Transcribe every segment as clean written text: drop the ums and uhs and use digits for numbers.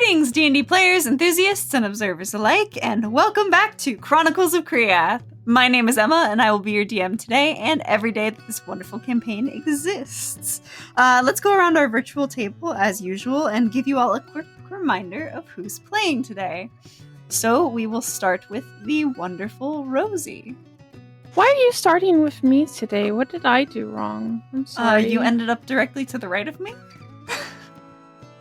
Greetings, D&D players, enthusiasts, and observers alike, and welcome back to Chronicles of Kriya. My name is Emma, and I will be your DM today and every day that this wonderful campaign exists. Let's go around our virtual table as usual and give you all a quick reminder of who's playing today. So we will start with the wonderful Rosie. Why are you starting with me today? What did I do wrong? I'm sorry. You ended up directly to the right of me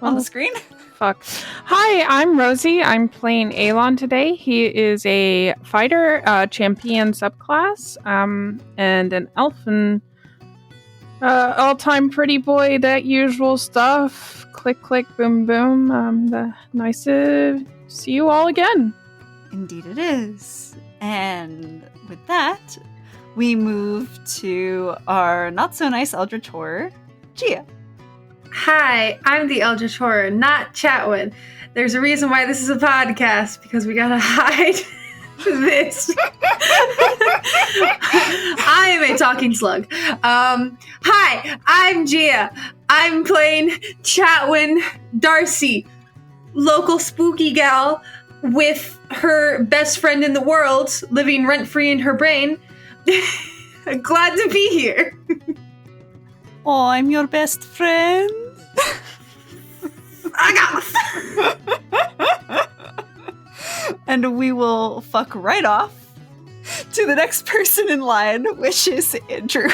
on the screen. Fuck. Hi, I'm Rosie. I'm playing Alon today. He is a fighter, champion subclass, and an elfin, all-time pretty boy, that usual stuff. Click, click, boom, boom. Nice to see you all again. Indeed it is. And with that, we move to our not-so-nice Eldritch Horror, Gia. Hi, I'm the Eldritch Horror, not Chatwin. There's a reason why this is a podcast, because we gotta hide this. I am a talking slug. Hi, I'm Gia. I'm playing Chatwin Darcy, local spooky gal with her best friend in the world living rent-free in her brain. Glad to be here. Oh, I'm your best friend. And we will fuck right off to the next person in line, which is Andrew.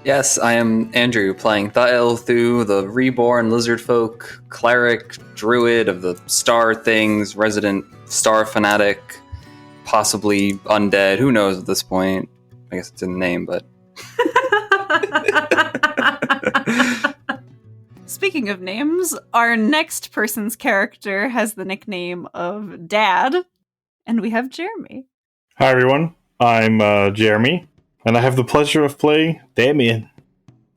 Yes, I am Andrew, playing Thaelthu, the reborn lizard folk, cleric, druid of the star things, resident star fanatic, possibly undead, who knows at this point. I guess it's in the name, but... Speaking of names, our next person's character has the nickname of Dad, and we have Jeremy. Hi everyone, I'm Jeremy, and I have the pleasure of playing Damien.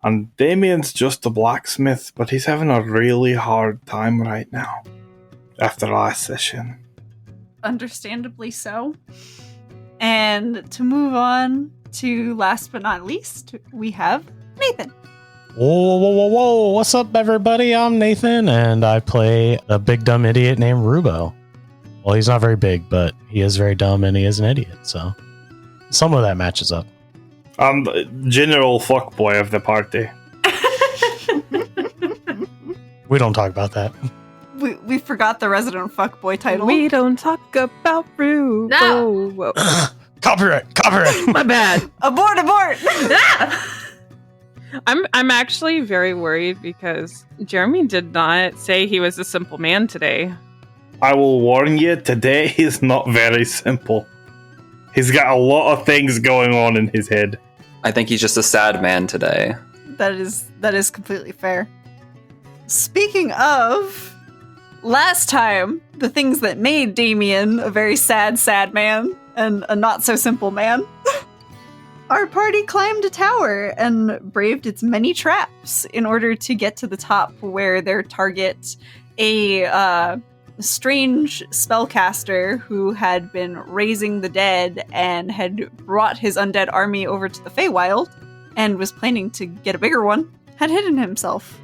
And Damien's just a blacksmith, but he's having a really hard time right now, after last session. Understandably so. And to move on to last but not least, we have Nathan. Whoa. What's up, everybody? I'm Nathan, and I play a big dumb idiot named Rubo. Well, he's not very big, but he is very dumb, and he is an idiot, so some of that matches up. I'm the general fuckboy of the party. We don't talk about that. We forgot the resident fuckboy title. We don't talk about Rubo. No. Copyright! My bad. Abort! I'm actually very worried because Jeremy did not say he was a simple man today. I will warn you, today is not very simple. He's got a lot of things going on in his head. I think he's just a sad man today. That is completely fair. Speaking of, last time, the things that made Damien a very sad man and a not-so-simple man, our party climbed a tower and braved its many traps in order to get to the top where their target, a strange spellcaster who had been raising the dead and had brought his undead army over to the Feywild and was planning to get a bigger one, had hidden himself.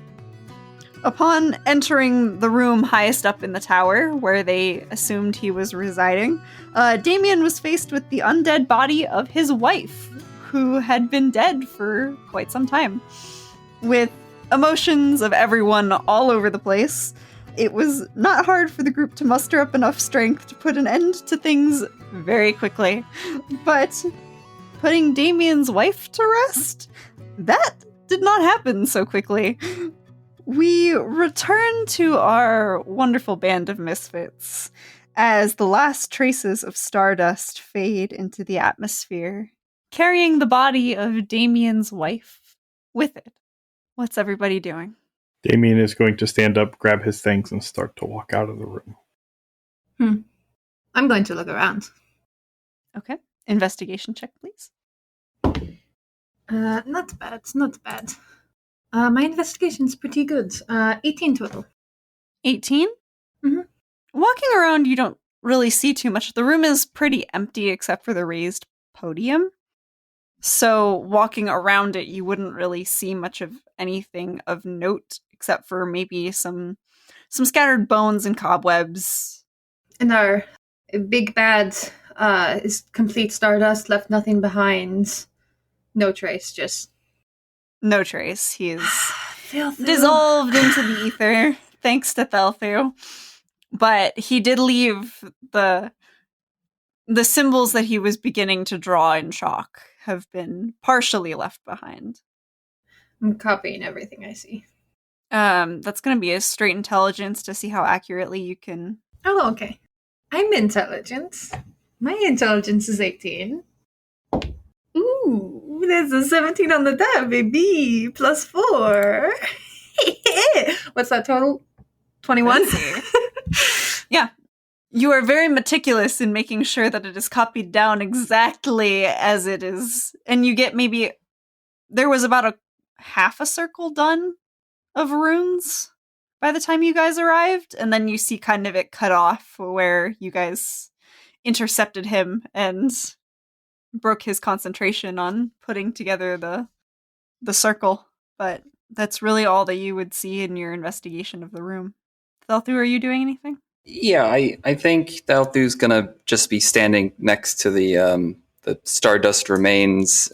Upon entering the room highest up in the tower, where they assumed he was residing, Damien was faced with the undead body of his wife, who had been dead for quite some time. With emotions of everyone all over the place, it was not hard for the group to muster up enough strength to put an end to things very quickly. But putting Damien's wife to rest? That did not happen so quickly. We return to our wonderful band of misfits as the last traces of stardust fade into the atmosphere, carrying the body of Damien's wife with it. What's everybody doing? Damien is going to stand up, grab his things, and start to walk out of the room. I'm going to look around. Okay. Investigation check, please. Not bad. My investigation's pretty good. 18 total. 18? Mm-hmm. Walking around, you don't really see too much. The room is pretty empty except for the raised podium. So walking around it, you wouldn't really see much of anything of note except for maybe some some scattered bones and cobwebs. And our big bad is complete stardust, left nothing behind. No trace, just No trace. He's Thaelthu. dissolved into the ether, thanks to Thaelthu. But he did leave the symbols that he was beginning to draw in chalk have been partially left behind. I'm copying everything I see. That's going to be a straight intelligence to see how accurately you can. Oh, okay. I'm intelligent. My intelligence is 18. Ooh, there's a 17 on the die, baby. Plus 4. What's that total? 21? Yeah. You are very meticulous in making sure that it is copied down exactly as it is. And you get maybe... There was about a half a circle done of runes by the time you guys arrived. And then you see kind of it cut off where you guys intercepted him and broke his concentration on putting together the circle. But that's really all that you would see in your investigation of the room. Thaelthu, are you doing anything? Yeah, I think Thaelthu's gonna just be standing next to the stardust remains,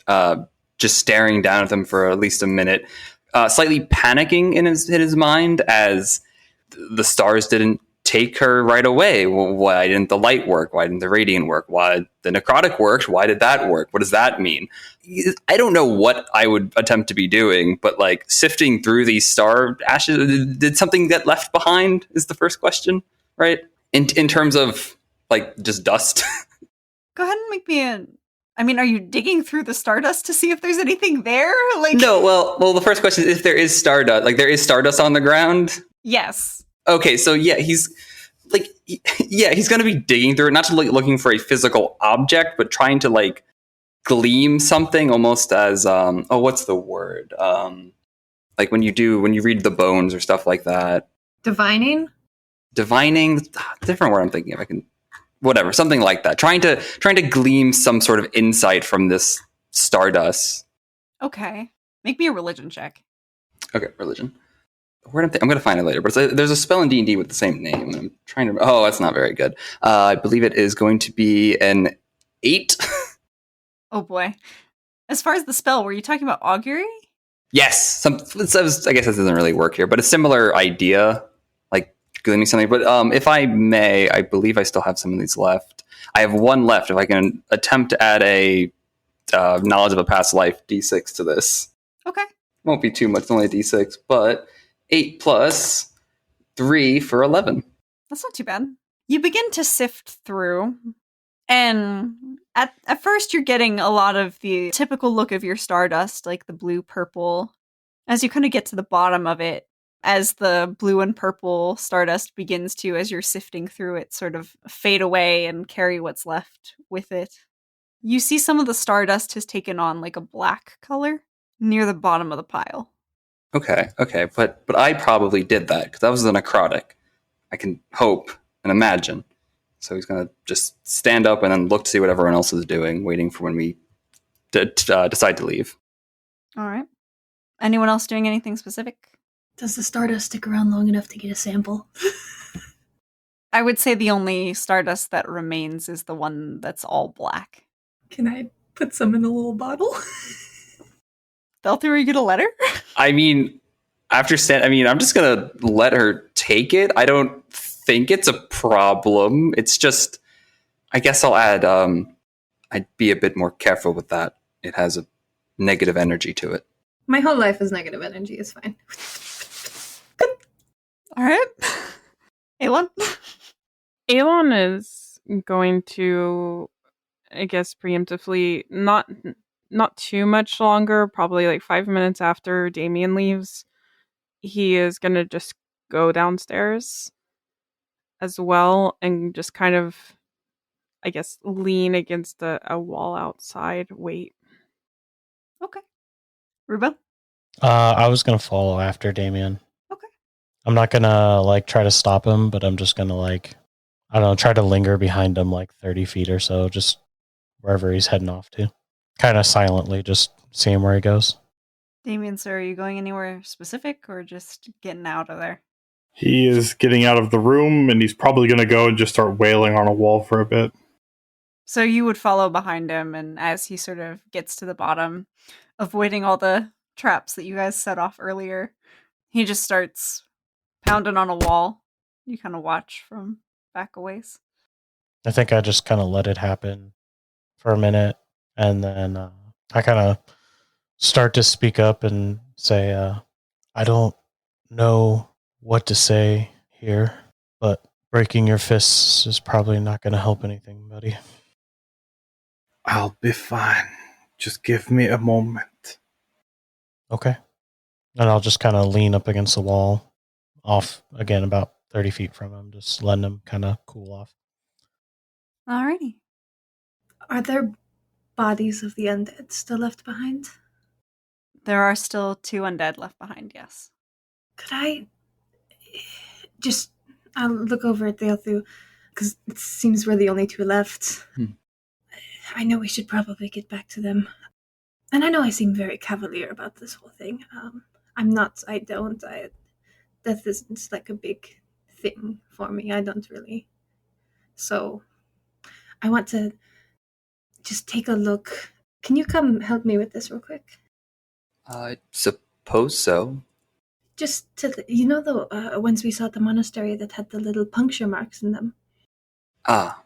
just staring down at them for at least a minute, slightly panicking in his mind as the stars didn't take her right away. Why didn't the light work? Why didn't the radiant work? Why the necrotic worked? Why did that work? What does that mean? I don't know what I would attempt to be doing, but like sifting through these star ashes, did something get left behind is the first question, right? In terms of like just dust. Go ahead and make me are you digging through the stardust to see if there's anything there? Like No, well the first question is if there is stardust, like there is stardust on the ground. Yes. Okay, so yeah, he's going to be digging through it, not to looking for a physical object, but trying to like gleam something almost as what's the word? Like when you read the bones or stuff like that. Divining, different word I'm thinking of. I can whatever, something like that. Trying to gleam some sort of insight from this stardust. Okay. Make me a religion check. Okay, religion. I'm going to find it later, but there's a spell in D&D with the same name. And I'm trying to... Oh, that's not very good. I believe it is going to be an 8. Oh, boy. As far as the spell, were you talking about augury? Yes. I guess this doesn't really work here, but a similar idea, like gleaming something. But if I may, I believe I still have some of these left. I have one left. If I can attempt to add a knowledge of a past life D6 to this. Okay. Won't be too much. It's only a D6, but... 8 plus 3 for 11. That's not too bad. You begin to sift through, and at first you're getting a lot of the typical look of your stardust, like the blue, purple. As you kind of get to the bottom of it, as the blue and purple stardust begins to, as you're sifting through it, sort of fade away and carry what's left with it, you see some of the stardust has taken on like a black color near the bottom of the pile. Okay, but I probably did that because that was the necrotic. I can hope and imagine. So he's going to just stand up and then look to see what everyone else is doing, waiting for when we decide to leave. All right. Anyone else doing anything specific? Does the stardust stick around long enough to get a sample? I would say the only stardust that remains is the one that's all black. Can I put some in a little bottle? Thaelthu, are you going to let her? I mean, I'm just going to let her take it. I don't think it's a problem. It's just, I guess I'll add, I'd be a bit more careful with that. It has a negative energy to it. My whole life is negative energy. It's fine. All right. Elon? Elon is going to, I guess, preemptively, not too much longer, probably like 5 minutes after Damien leaves, he is going to just go downstairs as well and just kind of, I guess, lean against a wall outside, wait. Okay. Rubo? I was going to follow after Damien. Okay. I'm not going to try to stop him, but I'm just going to try to linger behind him 30 feet or so, just wherever he's heading off to. Kind of silently, just seeing where he goes. Damien, sir, are you going anywhere specific or just getting out of there? He is getting out of the room, and he's probably going to go and just start wailing on a wall for a bit. So you would follow behind him, and as he sort of gets to the bottom, avoiding all the traps that you guys set off earlier, he just starts pounding on a wall. You kind of watch from back a ways. I think I just kind of let it happen for a minute, and then I kind of start to speak up and say, I don't know what to say here, but breaking your fists is probably not going to help anything, buddy. I'll be fine. Just give me a moment. Okay. And I'll just kind of lean up against the wall, off again about 30 feet from him, just letting him kind of cool off. Alrighty. Are there bodies of the undead still left behind? There are still 2 undead left behind, yes. Could I just... I'll look over at Thaelthu, because it seems we're the only 2 left. I know we should probably get back to them. And I know I seem very cavalier about this whole thing. I'm not, death isn't like a big thing for me. I don't really. So, I want to just take a look. Can you come help me with this real quick? I suppose so. Just to, the ones we saw at the monastery that had the little puncture marks in them? Ah,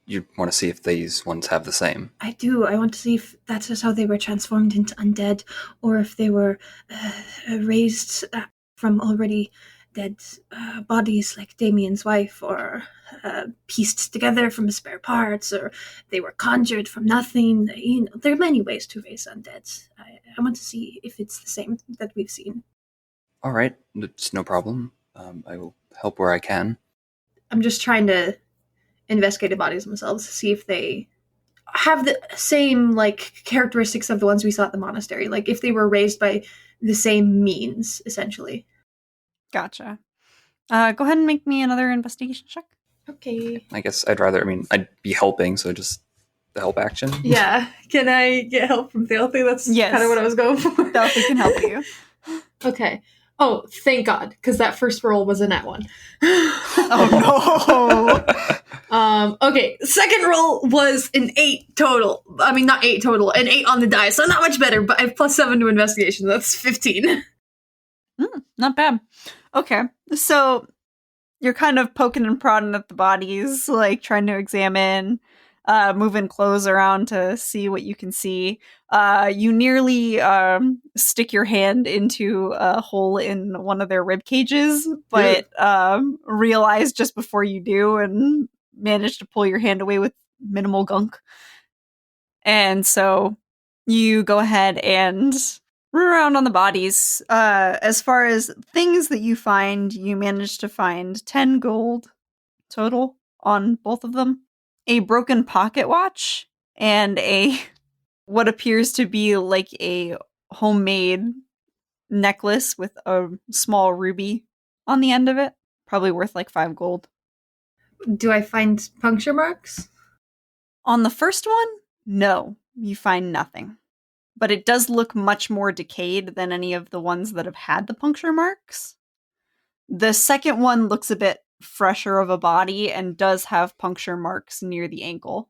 you want to see if these ones have the same? I do. I want to see if that's just how they were transformed into undead, or if they were raised from already dead bodies like Damien's wife, or pieced together from spare parts, or they were conjured from nothing. There are many ways to raise undead. I want to see if it's the same that we've seen. All right, it's no problem. I will help where I can. I'm just trying to investigate the bodies themselves, see if they have the same characteristics of the ones we saw at the monastery, like if they were raised by the same means, essentially. Gotcha. Go ahead and make me another investigation check. Okay. I guess I'd be helping, so just the help action. Yeah. Can I get help from Thaelthu? That's Yes. kind of what I was going for. Thaelthu can help you. Okay. Oh, thank God, because that first roll was a nat 1. Oh no! Okay, second roll was an 8 total. I mean, not 8 total, an 8 on the die, so not much better, but I have +7 to investigation. That's 15. Not bad. Okay, so you're kind of poking and prodding at the bodies, trying to examine, moving clothes around to see what you can see. You nearly stick your hand into a hole in one of their rib cages, but realize just before you do and manage to pull your hand away with minimal gunk. And so you go ahead and root around on the bodies. As far as things that you find, you manage to find 10 gold total on both of them. A broken pocket watch and what appears to be like a homemade necklace with a small ruby on the end of it. Probably worth 5 gold. Do I find puncture marks? On the first one, no, you find nothing. But it does look much more decayed than any of the ones that have had the puncture marks. The second one looks a bit fresher of a body and does have puncture marks near the ankle.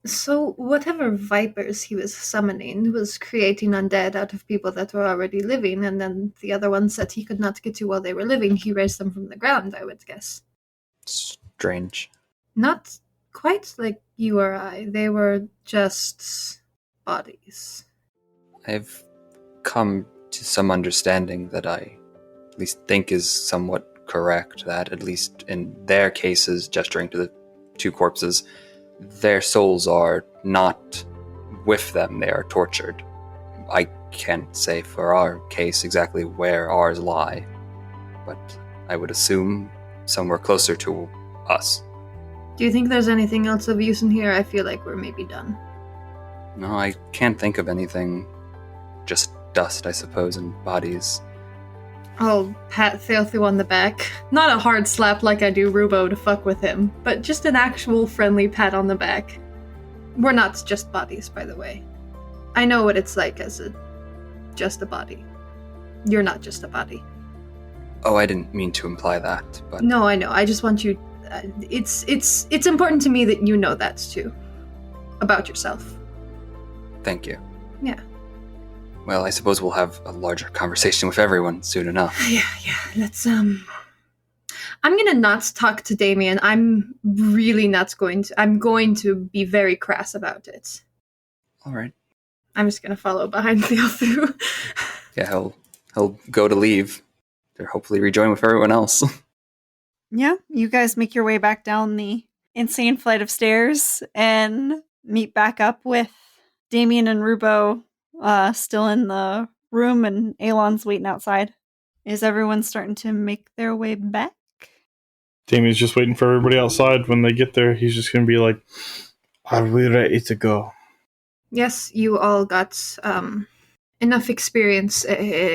So whatever vipers he was summoning was creating undead out of people that were already living, and then the other ones that he could not get to while they were living, he raised them from the ground, I would guess. Strange. Not quite like you or I. They were just bodies. I've come to some understanding that I at least think is somewhat correct, that at least in their cases, gesturing to the 2 corpses, their souls are not with them, they are tortured. I can't say for our case exactly where ours lie, but I would assume somewhere closer to us. Do you think there's anything else of use in here? I feel like we're maybe done. No, I can't think of anything. Just dust, I suppose, and bodies. I'll pat Thaelthu on the back. Not a hard slap like I do Rubo to fuck with him, but just an actual friendly pat on the back. We're not just bodies, by the way. I know what it's like as just a body. You're not just a body. Oh, I didn't mean to imply that, but No, I know. I just want you. It's important to me that you know that too, about yourself. thank you. Yeah. Well, I suppose we'll have a larger conversation with everyone soon enough. Yeah. Let's. I'm gonna not talk to Damien. I'm really not going to. I'm going to be very crass about it. All right. I'm just gonna follow behind Thaelthu. Yeah, he'll go to leave. To hopefully rejoin with everyone else. Yeah, you guys make your way back down the insane flight of stairs and meet back up with Damien and Rubo still in the room, and Elon's waiting outside. Is everyone starting to make their way back? Damien's just waiting for everybody outside. When they get there, he's just going to be like, "Are we ready to go?" Yes, you all got enough experience.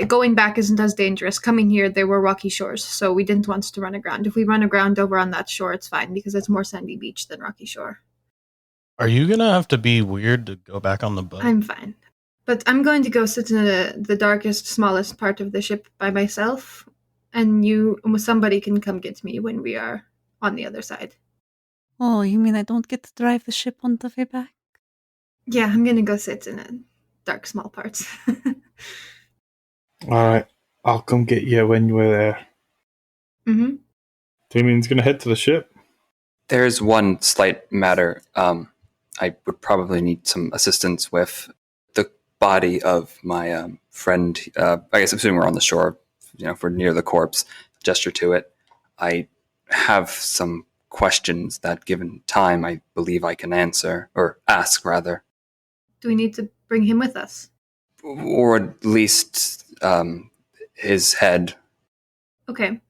Going back isn't as dangerous. Coming here, there were rocky shores, so we didn't want to run aground. If we run aground over on that shore, it's fine, because it's more sandy beach than rocky shore. Are you going to have to be weird to go back on the boat? I'm fine. But I'm going to go sit in the darkest, smallest part of the ship by myself, and somebody can come get me when we are on the other side. Oh, you mean I don't get to drive the ship on the way back? Yeah, I'm going to go sit in a dark, small part. Alright, I'll come get you when we're there. Mm-hmm. Damien's going to head to the ship. There's one slight matter. I would probably need some assistance with the body of my friend. I guess assuming we're on the shore, if we're near the corpse, gesture to it. I have some questions that, given time, I believe I can answer, or ask rather. Do we need to bring him with us? Or at least his head. Okay.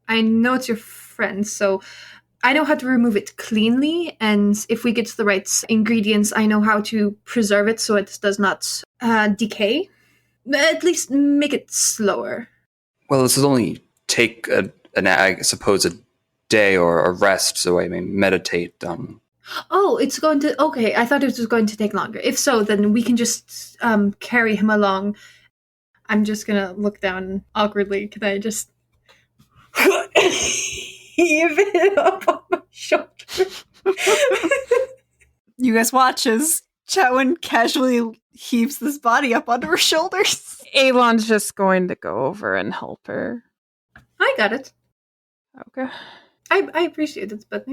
I know it's your friend, so I know how to remove it cleanly, and if we get the right ingredients, I know how to preserve it so it does not decay. At least make it slower. Well, this will only take I suppose, a day or a rest, so I may meditate on. Oh, it's going to... Okay, I thought it was going to take longer. If so, then we can just carry him along. I'm just gonna look down awkwardly. Can I just... heave it up on my shoulder? You guys watch as Chatwin casually heaves this body up onto her shoulders. Elon's just going to go over and help her. I got it. Okay. I appreciate it, but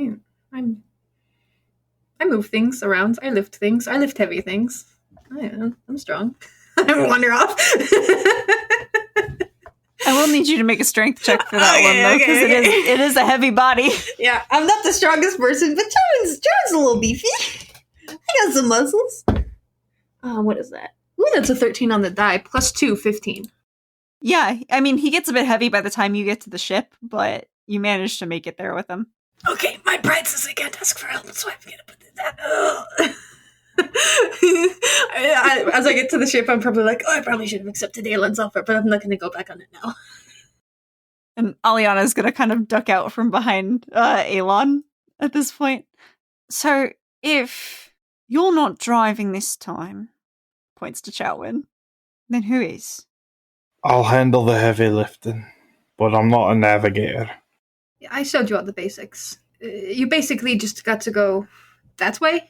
I move things around. I lift things. I lift heavy things. I'm strong. I wander off. I will need you to make a strength check for that one, though, because it is a heavy body. Yeah, I'm not the strongest person, but Chatwin's a little beefy. I got some muscles. What is that? Ooh, that's a 13 on the die. Plus 2, 15. Yeah, I mean, he gets a bit heavy by the time you get to the ship, but you manage to make it there with him. Okay, my pride says I can't ask for help, so I'm gonna put that. As I get to the ship, I'm probably like, I probably should have accepted Aelin's offer, but I'm not gonna go back on it now. And Aliana is going to kind of duck out from behind Elon at this point. So, if you're not driving this time, points to Chatwin, then who is? I'll handle the heavy lifting, but I'm not a navigator. Yeah, I showed you all the basics. You basically just got to go that way.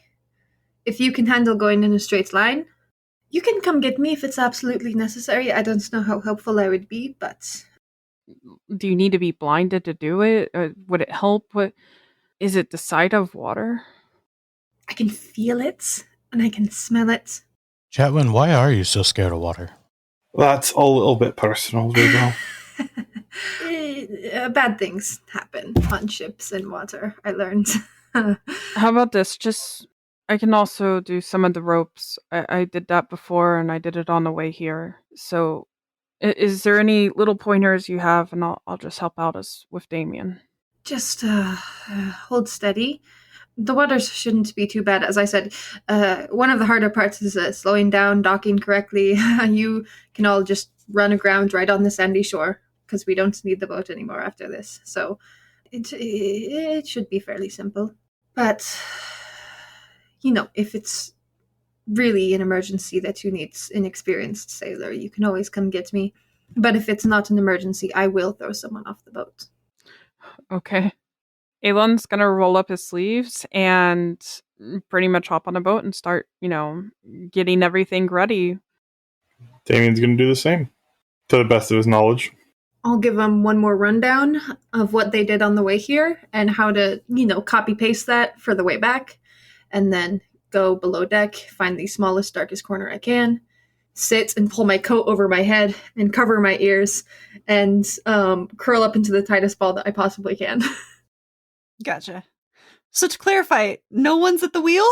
If you can handle going in a straight line, you can come get me if it's absolutely necessary. I don't know how helpful I would be, but... Do you need to be blinded to do it? Or would it help? Is it the sight of water? I can feel it, and I can smell it. Chatwin, why are you so scared of water? That's a little bit personal, Rubo. Bad things happen on ships and water, I learned. How about this? I can also do some of the ropes. I did that before, and I did it on the way here. So, is there any little pointers you have, and I'll just help out with Damien? Just hold steady. The waters shouldn't be too bad. As I said, one of the harder parts is slowing down, docking correctly. You can all just run aground right on the sandy shore, because we don't need the boat anymore after this. So it should be fairly simple. But, if it's really an emergency that you need an experienced sailor, you can always come get me. But if it's not an emergency, I will throw someone off the boat. Okay. Elon's gonna roll up his sleeves and pretty much hop on a boat and start, getting everything ready. Damien's going to do the same, to the best of his knowledge. I'll give them one more rundown of what they did on the way here and how to, copy paste that for the way back. And then go below deck, find the smallest, darkest corner I can, sit and pull my coat over my head and cover my ears and curl up into the tightest ball that I possibly can. Gotcha. So to clarify, no one's at the wheel?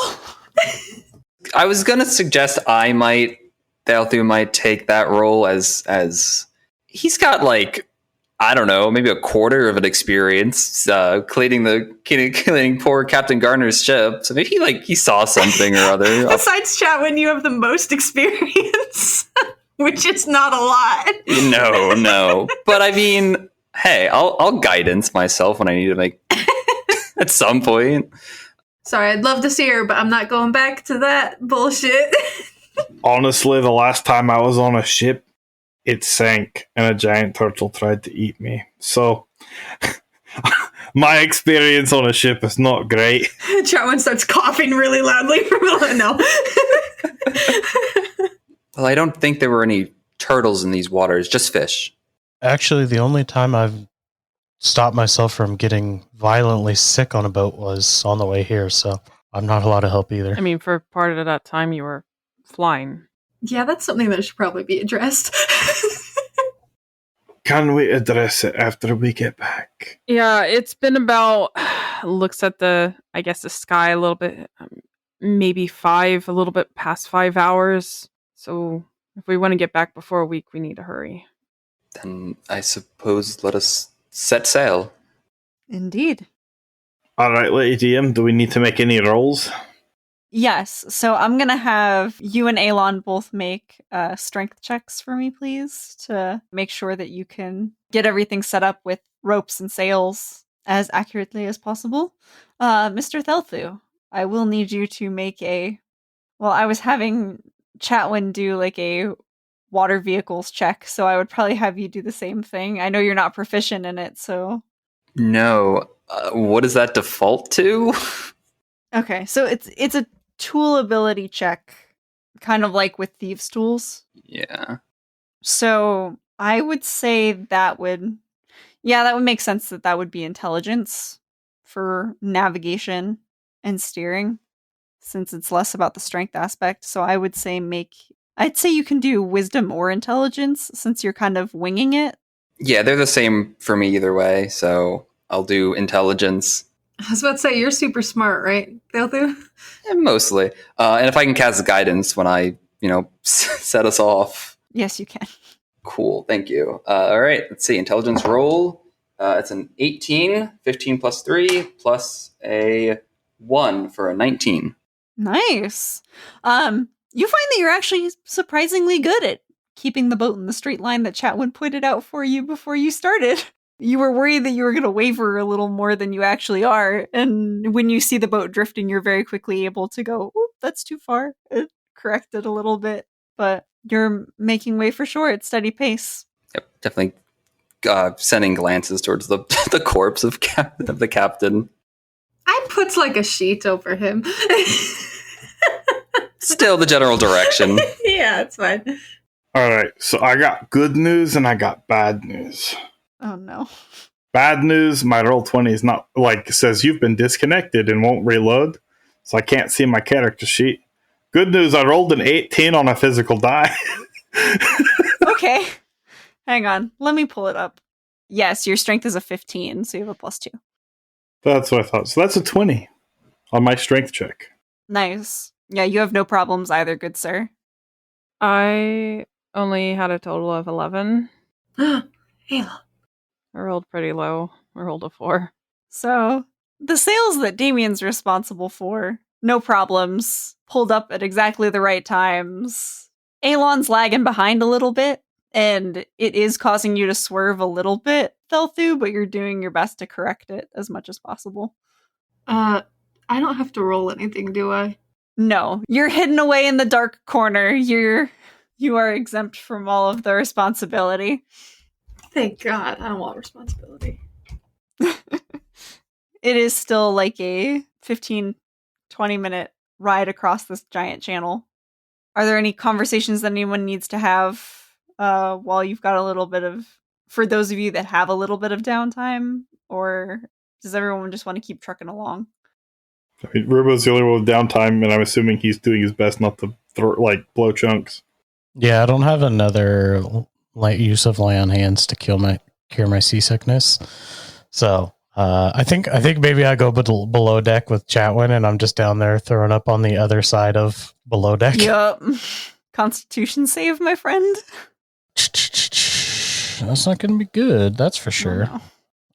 I was gonna suggest Thaelthu might take that role as he's got like, I don't know, maybe a quarter of an experience cleaning poor Captain Garner's ship. So maybe he saw something or other. Besides Chatwin, you have the most experience, which is not a lot. No. But I mean, hey, I'll guidance myself when I need to make at some point. Sorry, I'd love to see her, but I'm not going back to that bullshit. Honestly, the last time I was on a ship, it sank and a giant turtle tried to eat me. So, my experience on a ship is not great. Chatwin starts coughing really loudly from no. Well, I don't think there were any turtles in these waters, just fish. Actually, the only time I've stopped myself from getting violently sick on a boat was on the way here, so I'm not allowed to help either. I mean, for part of that time you were flying. Yeah, that's something that should probably be addressed. Can we address it after we get back? Yeah, it's been about, looks at the sky a little bit, maybe a little bit past 5 hours. So if we want to get back before a week, we need to hurry. Then I suppose let us set sail. Indeed. All right, Lady DM, do we need to make any rolls? Yes, so I'm going to have you and Elon both make strength checks for me, please, to make sure that you can get everything set up with ropes and sails as accurately as possible. Mr. Thaelthu, I will need you to make I was having Chatwin do like a water vehicles check, so I would probably have you do the same thing. I know you're not proficient in it, so... No. What does that default to? Okay, so it's a tool ability check, kind of like with thieves' tools. Yeah. So I would say that would make sense that would be intelligence for navigation and steering, since it's less about the strength aspect. So I would say I'd say you can do wisdom or intelligence since you're kind of winging it. Yeah, they're the same for me either way, so I'll do intelligence. I was about to say, you're super smart, right, Thaelthu? Yeah, mostly. And if I can cast guidance when I, set us off. Yes, you can. Cool, thank you. All right, let's see. Intelligence roll. It's an 18, 15 plus 3, plus a 1 for a 19. Nice. You find that you're actually surprisingly good at keeping the boat in the straight line that Chatwin pointed out for you before you started. You were worried that you were going to waver a little more than you actually are, and when you see the boat drifting, you're very quickly able to go, "Oop, that's too far," and correct it a little bit. But you're making way for shore at steady pace. Yep, definitely sending glances towards the the corpse of the captain. I put like a sheet over him. Still the general direction. Yeah, it's fine. All right, so I got good news and I got bad news. Oh no. Bad news, my Roll20 is not, says you've been disconnected and won't reload, so I can't see my character sheet. Good news, I rolled an 18 on a physical die. Okay. Hang on. Let me pull it up. Yes, your strength is a 15, so you have a +2. That's what I thought. So that's a 20 on my strength check. Nice. Yeah, you have no problems either, good sir. I only had a total of 11. Ayla. I rolled pretty low. I rolled a 4. So, the sails that Damien's responsible for, no problems, pulled up at exactly the right times. Elon's lagging behind a little bit, and it is causing you to swerve a little bit, Thaelthu, but you're doing your best to correct it as much as possible. I don't have to roll anything, do I? No, you're hidden away in the dark corner. You You are exempt from all of the responsibility. Thank God. I don't want responsibility. It is still like a 15, 20-minute ride across this giant channel. Are there any conversations that anyone needs to have while you've got a little bit of, for those of you that have a little bit of downtime, or does everyone just want to keep trucking along? I mean, Rubo's the only one with downtime, and I'm assuming he's doing his best not to blow chunks. Yeah, I don't have another use of lay on hands to cure my seasickness. So I think maybe I go below deck with Chatwin, and I'm just down there throwing up on the other side of below deck. Yup. Constitution save, my friend. That's not going to be good. That's for sure. Oh, no.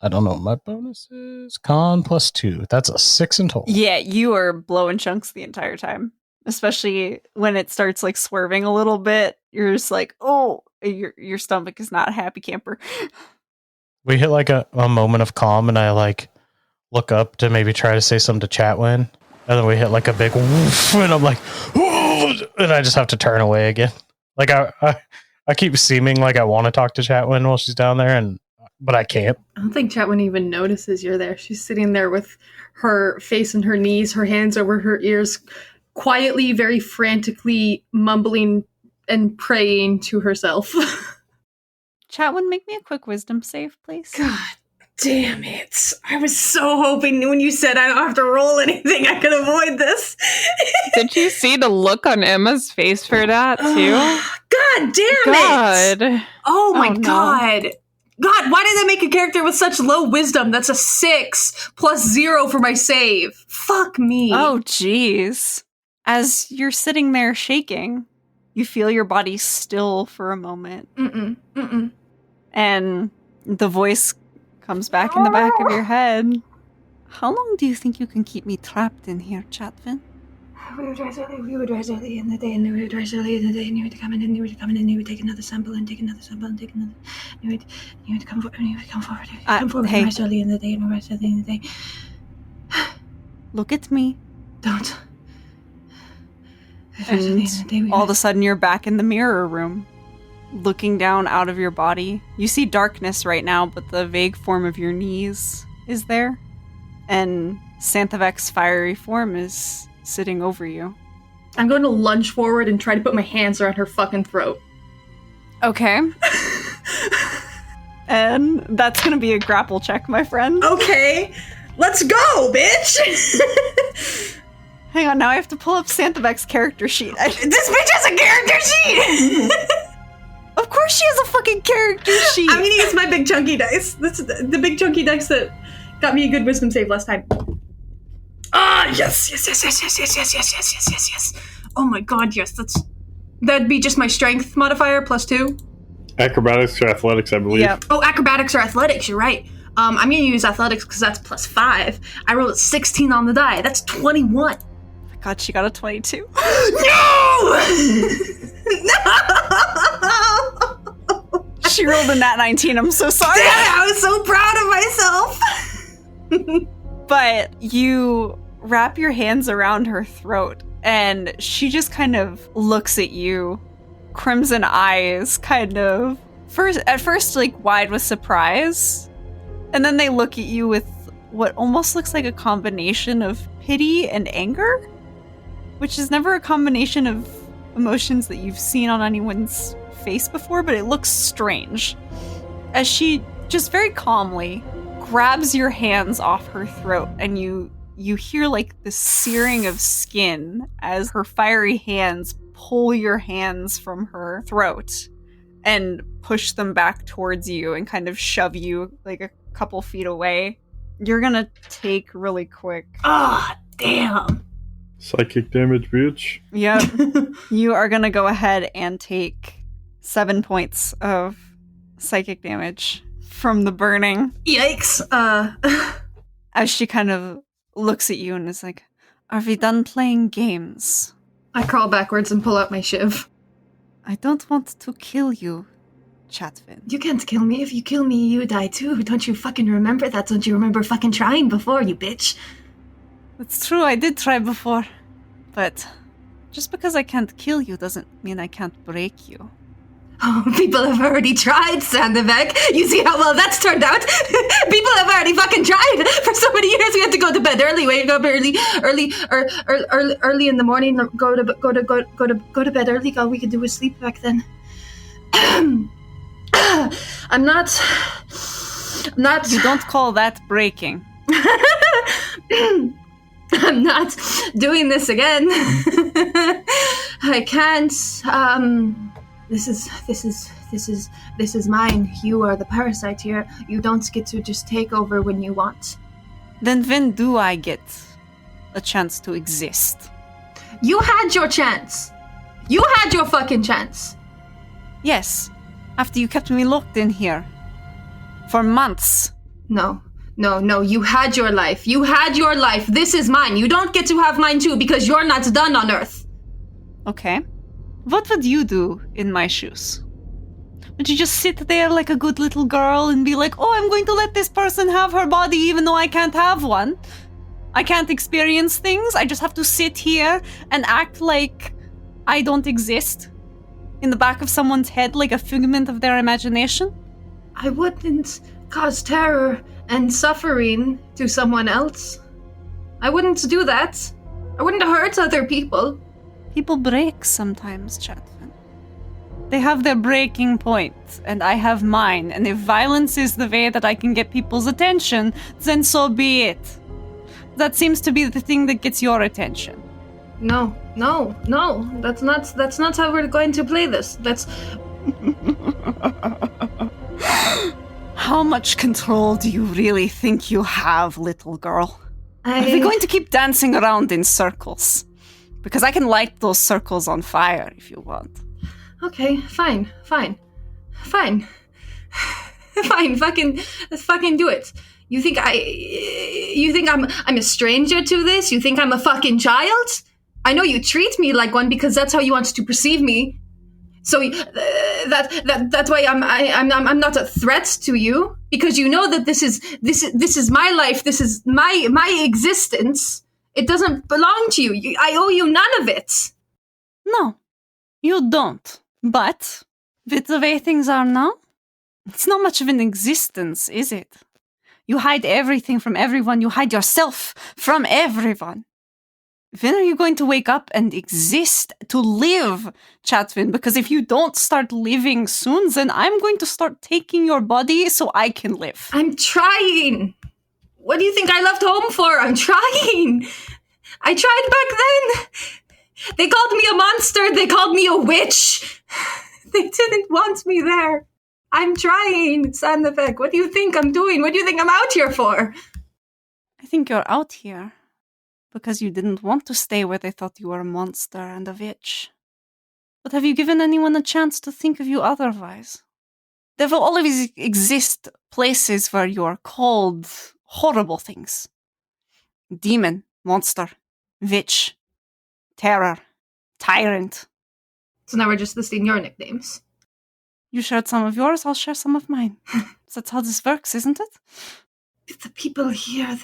I don't know what my bonus is. Con +2. That's a 6 in total. Yeah, you are blowing chunks the entire time. Especially when it starts like swerving a little bit. You're just like, oh, your stomach is not a happy camper. We hit like a moment of calm, and I like look up to maybe try to say something to Chatwin, and then we hit like a big woof, and I'm like, and I just have to turn away again. Like I keep seeming like I want to talk to Chatwin while she's down there, but I can't. I don't think Chatwin even notices you're there. She's sitting there with her face on her knees, her hands over her ears, quietly, very frantically mumbling and praying to herself. Chatwin, make me a quick wisdom save, please. God damn it. I was so hoping when you said I don't have to roll anything, I could avoid this. Did you see the look on Emma's face for that, too? God damn it! God. Oh my no. God. God, why did they make a character with such low wisdom? That's a 6 plus 0 for my save. Fuck me. Oh, jeez. As you're sitting there shaking, you feel your body still for a moment. Mm-mm. And the voice comes back in the back of your head. How long do you think you can keep me trapped in here, Chatwin? We would rise early in the day, and we would rise early in the day, and you would come in, and you would come in, and you would take another sample, and take another sample, and take another. You would come forward, and you would come forward. You would come forward, hey. and rise early in the day, and we rise early in the day. Look at me. Don't. And all of a sudden you're back in the mirror room, looking down out of your body. You see darkness right now, but the vague form of your knees is there. And Santhavek's fiery form is sitting over you. I'm going to lunge forward and try to put my hands around her fucking throat. Okay. And that's going to be a grapple check, my friend. Okay, let's go, bitch! Hang on, now I have to pull up Santhavek's character sheet. This bitch has a character sheet! Of course she has a fucking character sheet! I'm gonna use my big chunky dice. This is the big chunky dice that got me a good wisdom save last time. Ah, yes. Oh my god, yes, that'd be just my strength modifier plus 2. Acrobatics or athletics, I believe. Yep. Oh, acrobatics or athletics, you're right. I'm gonna use athletics because that's plus 5. I rolled a 16 on the die. That's 21. God, she got a 22. No! She rolled a nat 19, I'm so sorry. Damn, I was so proud of myself. But you wrap your hands around her throat, and she just kind of looks at you, crimson eyes, kind of, at first like wide with surprise, and then they look at you with what almost looks like a combination of pity and anger, which is never a combination of emotions that you've seen on anyone's face before, but it looks strange. As she just very calmly grabs your hands off her throat, and you hear like the searing of skin as her fiery hands pull your hands from her throat and push them back towards you and kind of shove you like a couple feet away. You're gonna take really quick. Ah, damn. Psychic damage, bitch. Yep. You are gonna go ahead and take 7 points of psychic damage from the burning. Yikes. As she kind of looks at you and is like, "Are we done playing games?" I crawl backwards and pull out my shiv. I don't want to kill you, Chatwin. You can't kill me. If you kill me, you die too. Don't you fucking remember that? Don't you remember fucking trying before, you bitch? It's true, I did try before. But Just because I can't kill you doesn't mean I can't break you. Oh, people have already tried, Sandevek. You see how well that's turned out? People have already fucking tried. For so many years, we had to go to bed early. Wake up early in the morning. Go to bed early. All we could do was sleep back then. I'm not. You don't call that breaking. I'm not doing this again. I can't. This is mine. You are the parasite here. You don't get to just take over when you want. Then when do I get a chance to exist? You had your chance. You had your fucking chance. Yes, after you kept me locked in here. For months. No. You had your life. You had your life. This is mine. You don't get to have mine too because you're not done on Earth. Okay. What would you do in my shoes? Would you just sit there like a good little girl and be like, oh, I'm going to let this person have her body even though I can't have one? I can't experience things. I just have to sit here and act like I don't exist in the back of someone's head like a figment of their imagination? I wouldn't cause terror and suffering to someone else. I wouldn't do that. I wouldn't hurt other people. People break sometimes, Chatwin. They have their breaking point, and I have mine, and if violence is the way that I can get people's attention, then so be it. That seems to be the thing that gets your attention. No. That's not how we're going to play this. That's... How much control do you really think you have, little girl? Are we going to keep dancing around in circles? Because I can light those circles on fire if you want. Okay, fine. Fine, fucking do it. You think I'm a stranger to this? You think I'm a fucking child? I know you treat me like one because that's how you want to perceive me. So that's why I'm not a threat to you, because you know that this is my life. This is my existence. It doesn't belong to you. I owe you none of it. No, you don't. But with the way things are now, it's not much of an existence, is it? You hide everything from everyone. You hide yourself from everyone. When are you going to wake up and exist, to live, Chatwin? Because if you don't start living soon, then I'm going to start taking your body so I can live. I'm trying. What do you think I left home for? I'm trying. I tried back then. They called me a monster. They called me a witch. They didn't want me there. I'm trying, Sandevek. What do you think I'm doing? What do you think I'm out here for? I think you're out here because you didn't want to stay where they thought you were a monster and a witch. But have you given anyone a chance to think of you otherwise? There will always exist places where you are called horrible things. Demon, monster, witch, terror, tyrant. So now we're just listing your nicknames. You shared some of yours, I'll share some of mine. That's how this works, isn't it? The people here,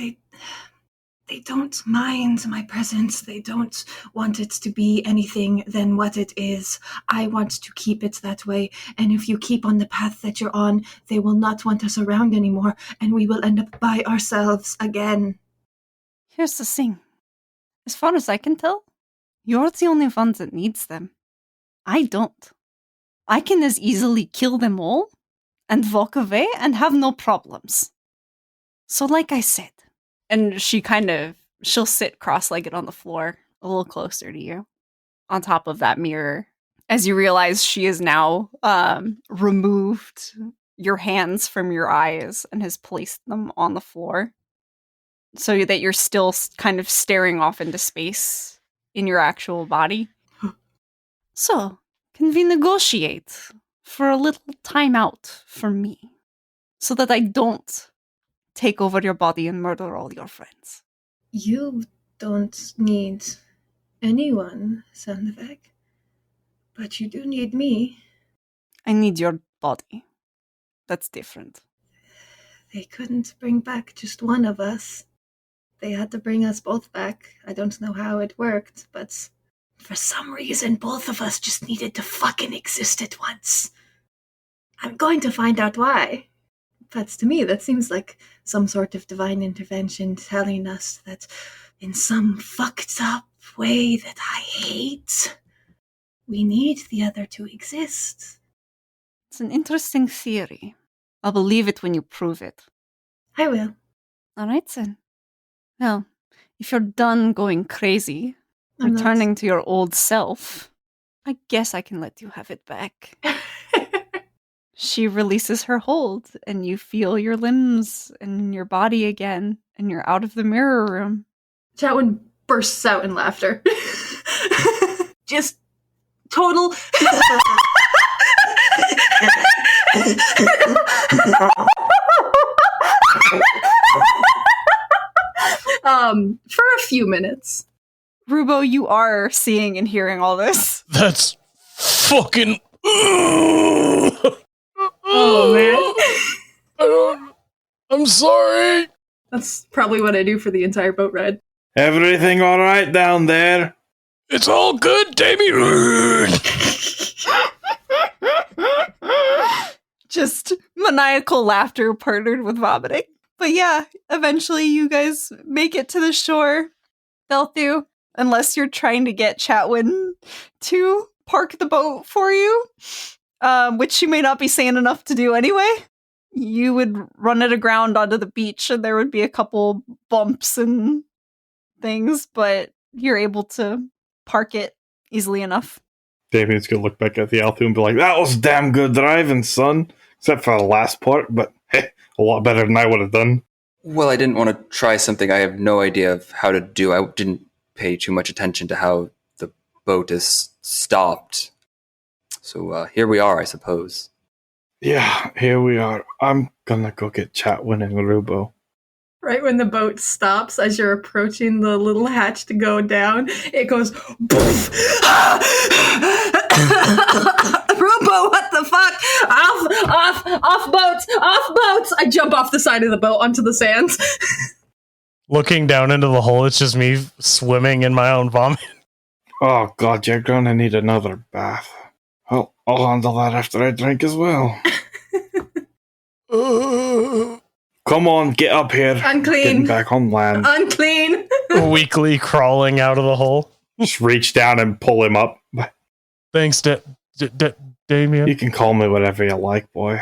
they don't mind my presence. They don't want it to be anything than what it is. I want to keep it that way. And if you keep on the path that you're on, they will not want us around anymore, and we will end up by ourselves again. Here's the thing. As far as I can tell, you're the only one that needs them. I don't. I can as easily kill them all and walk away and have no problems. So like I said, and she'll sit cross-legged on the floor a little closer to you on top of that mirror as you realize she has now removed your hands from your eyes and has placed them on the floor so that you're still kind of staring off into space in your actual body. So, can we negotiate for a little time out for me so that I don't take over your body and murder all your friends? You don't need anyone, Sandevek. But you do need me. I need your body. That's different. They couldn't bring back just one of us. They had to bring us both back. I don't know how it worked, but For some reason, both of us just needed to fucking exist at once. I'm going to find out why. But to me, that seems like some sort of divine intervention telling us that in some fucked up way that I hate, we need the other to exist. It's an interesting theory. I'll believe it when you prove it. I will. All right, then. Well, if you're done going crazy, I'm not. returning to your old self, I guess I can let you have it back. She releases her hold, and you feel your limbs and your body again, and you're out of the mirror room. Chatwin bursts out in laughter. Just total. For a few minutes. Rubo, you are seeing and hearing all this. That's fucking. Oh man. I'm sorry. That's probably what I do for the entire boat ride. Everything all right down there? It's all good, Damien. Just maniacal laughter partnered with vomiting. But yeah, eventually you guys make it to the shore. Thaelthu, unless you're trying to get Chatwin to park the boat for you, which she may not be sane enough to do anyway. You would run it aground onto the beach and there would be a couple bumps and things, but you're able to park it easily enough. Damien's gonna look back at the Thaelthu and be like, that was damn good driving, son. Except for the last part, but hey, a lot better than I would have done. Well, I didn't want to try something I have no idea of how to do. I didn't pay too much attention to how the boat is stopped. So here we are, I suppose. Yeah, here we are. I'm gonna go get Chatwin and Rubo. Right when the boat stops, as you're approaching the little hatch to go down, it goes poof! Rubo, what the fuck? Off boats! I jump off the side of the boat onto the sands. Looking down into the hole, it's just me swimming in my own vomit. Oh god, you're gonna need another bath. Well, I'll handle that after I drink as well. Come on, get up here. Getting Unclean. back on land. Unclean. Weakly crawling out of the hole. Just reach down and pull him up. Thanks, Damien. You can call me whatever you like, boy.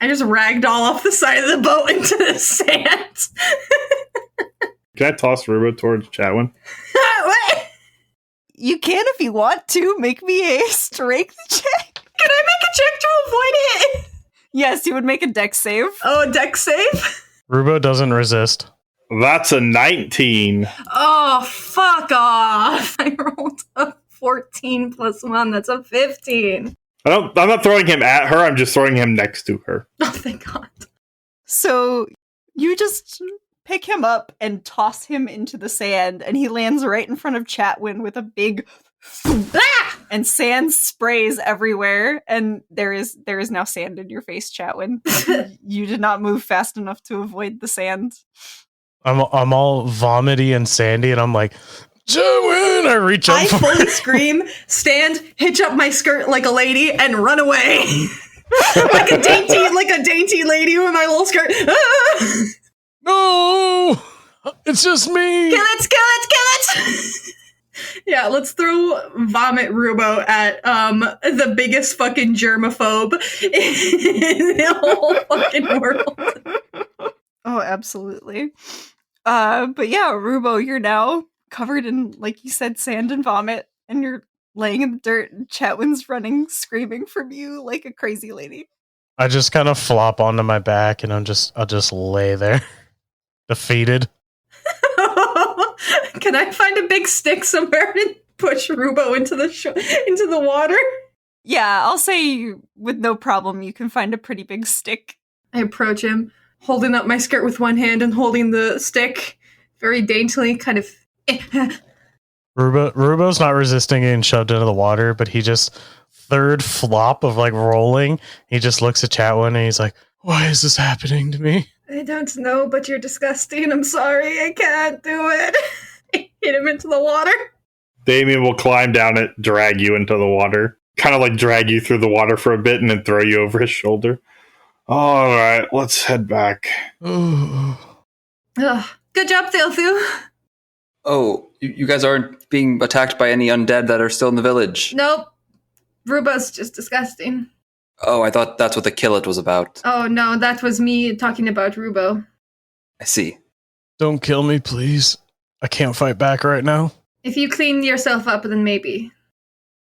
I just ragdoll off the side of the boat into the sand. Can I toss Rubo towards Chatwin? What? You can if you want to. Make me a strength check. Can I make a check to avoid it? Yes, you would make a dex save. Oh, deck save? Rubo doesn't resist. That's a 19. Oh, fuck off. I rolled a 14 plus 1. That's a 15. I'm not throwing him at her. I'm just throwing him next to her. Oh, thank God. So you just pick him up and toss him into the sand, and he lands right in front of Chatwin with a big Ah! and sand sprays everywhere, and there is now sand in your face, Chatwin. You did not move fast enough to avoid the sand. I'm all vomity and sandy, and I'm like, Chatwin! I reach up I for fully scream, stand, hitch up my skirt like a lady, and run away. like a dainty lady with my little skirt. Ah! No! It's just me! Kill it! Yeah, let's throw Vomit Rubo at the biggest fucking germaphobe in the whole fucking world. Oh, absolutely. But yeah, Rubo, you're now covered in, like you said, sand and vomit, and you're laying in the dirt, and Chatwin's running, screaming from you like a crazy lady. I just kind of flop onto my back, and I'll just lay there, defeated. Can I find a big stick somewhere and push Rubo into the water? Yeah, I'll say with no problem you can find a pretty big stick. I approach him, holding up my skirt with one hand and holding the stick very daintily, kind of. Rubo's not resisting getting shoved into the water, but he just third flop of like rolling. He just looks at Chatwin and he's like, "Why is this happening to me?" I don't know, but you're disgusting. I'm sorry, I can't do it. I hit him into the water. Damien will climb down it, drag you into the water. Kind of like drag you through the water for a bit and then throw you over his shoulder. All right, let's head back. Ugh. Good job, Thaelthu. Oh, you guys aren't being attacked by any undead that are still in the village. Nope. Rubo's just disgusting. Oh, I thought that's what the kill it was about. Oh, no, that was me talking about Rubo. I see. Don't kill me, please. I can't fight back right now. If you clean yourself up, then maybe.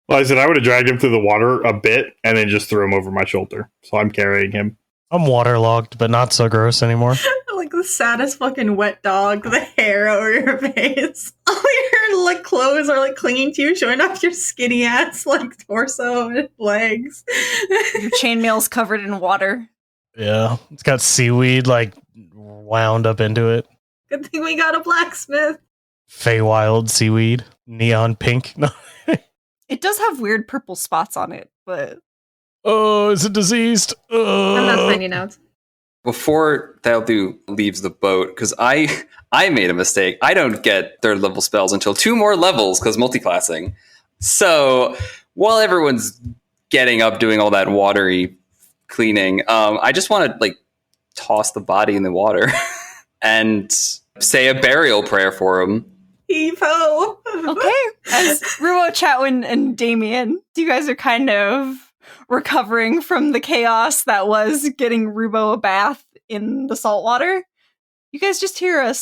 Well, I said I would have dragged him through the water a bit and then just threw him over my shoulder. So I'm carrying him. I'm waterlogged, but not so gross anymore. Like the saddest fucking wet dog, the hair over your face. All your like clothes are like clinging to you, showing off your skinny ass like torso and legs. Your chainmail's covered in water. Yeah, it's got seaweed like wound up into it. Good thing we got a blacksmith. Feywild seaweed, neon pink. No. It does have weird purple spots on it, but Oh, is it diseased? I'm not finding out. Before Thaelthu leaves the boat, because I made a mistake. I don't get third level spells until 2 more levels because multiclassing. So while everyone's getting up doing all that watery cleaning, I just want to like toss the body in the water and say a burial prayer for him. Evo. okay. As Rubo, Chatwin, and Damien, you guys are kind of recovering from the chaos that was getting Rubo a bath in the salt water. You guys just hear a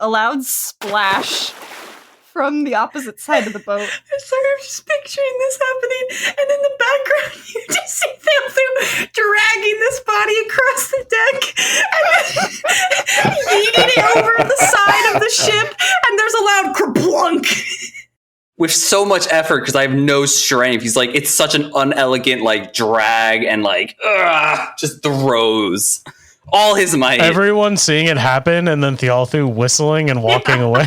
loud splash from the opposite side of the boat. I'm sorry, I'm just picturing this happening, and in the background, you just see Thaelthu dragging this body across the deck, and then yeeting it over the side of the ship, and there's a loud kerplunk. With so much effort, because I have no strength. He's like, it's such an unelegant like drag and like, just throws all his might. Everyone seeing it happen and then Thaelthu whistling and walking away.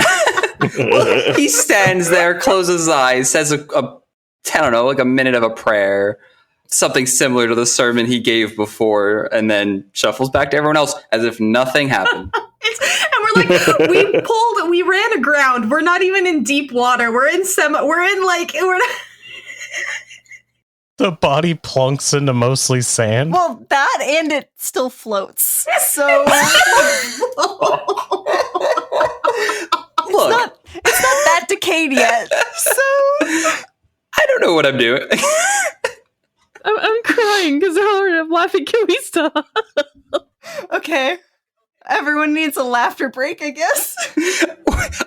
He stands there, closes his eyes, says I don't know, like a minute of a prayer, something similar to the sermon he gave before, and then shuffles back to everyone else as if nothing happened. And we're like, we ran aground. We're not even in deep water. We're in The body plunks into mostly sand. Well, that and it still floats. So Look, it's not that decayed yet. So I don't know what I'm doing. I'm crying because I'm laughing. Can we stop? okay. Everyone needs a laughter break, I guess.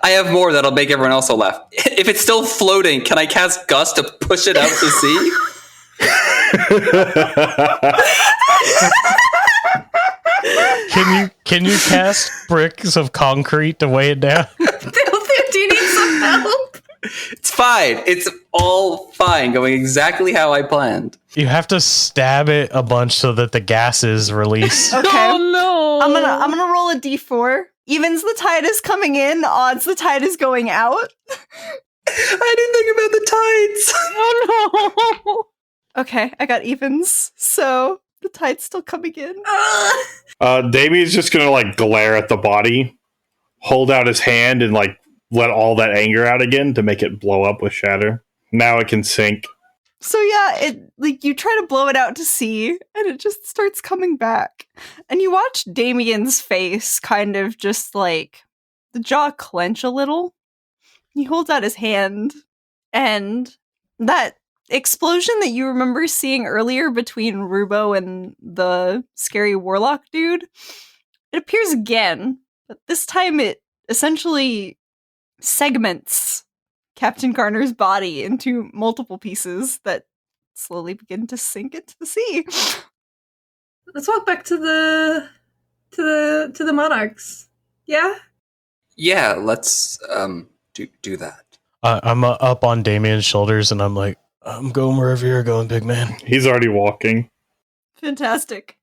I have more that'll make everyone else laugh. If it's still floating, can I cast Gust to push it out to sea? Can you cast bricks of concrete to weigh it down? Do you need some help? It's fine. It's all fine. Going exactly how I planned. You have to stab it a bunch so that the gases release. Okay. Oh no! I'm gonna roll a d4. Evens the tide is coming in, odds the tide is going out. I didn't think about the tides. Oh no! Okay, I got evens, so the tide's still coming in. Damien's just gonna like glare at the body, hold out his hand, and like let all that anger out again to make it blow up with shatter. Now it can sink. So yeah, it like you try to blow it out to sea, and it just starts coming back. And you watch Damien's face kind of just like the jaw clench a little. He holds out his hand, and that explosion that you remember seeing earlier between Rubo and the scary warlock dude, it appears again, but this time it essentially segments Captain Garner's body into multiple pieces that slowly begin to sink into the sea. Let's walk back to the monarchs. Yeah? Yeah, let's do that. I'm up on Damien's shoulders and I'm like, I'm going wherever you're going, big man. He's already walking. Fantastic.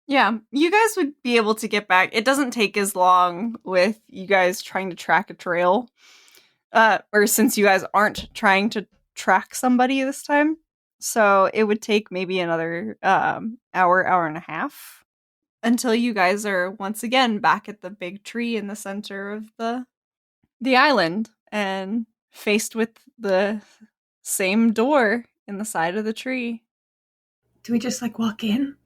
Yeah, you guys would be able to get back. It doesn't take as long with you guys trying to track a trail. Or since you guys aren't trying to track somebody this time. So it would take maybe another hour and a half until you guys are once again back at the big tree in the center of the island and faced with the same door in the side of the tree. Do we just like walk in?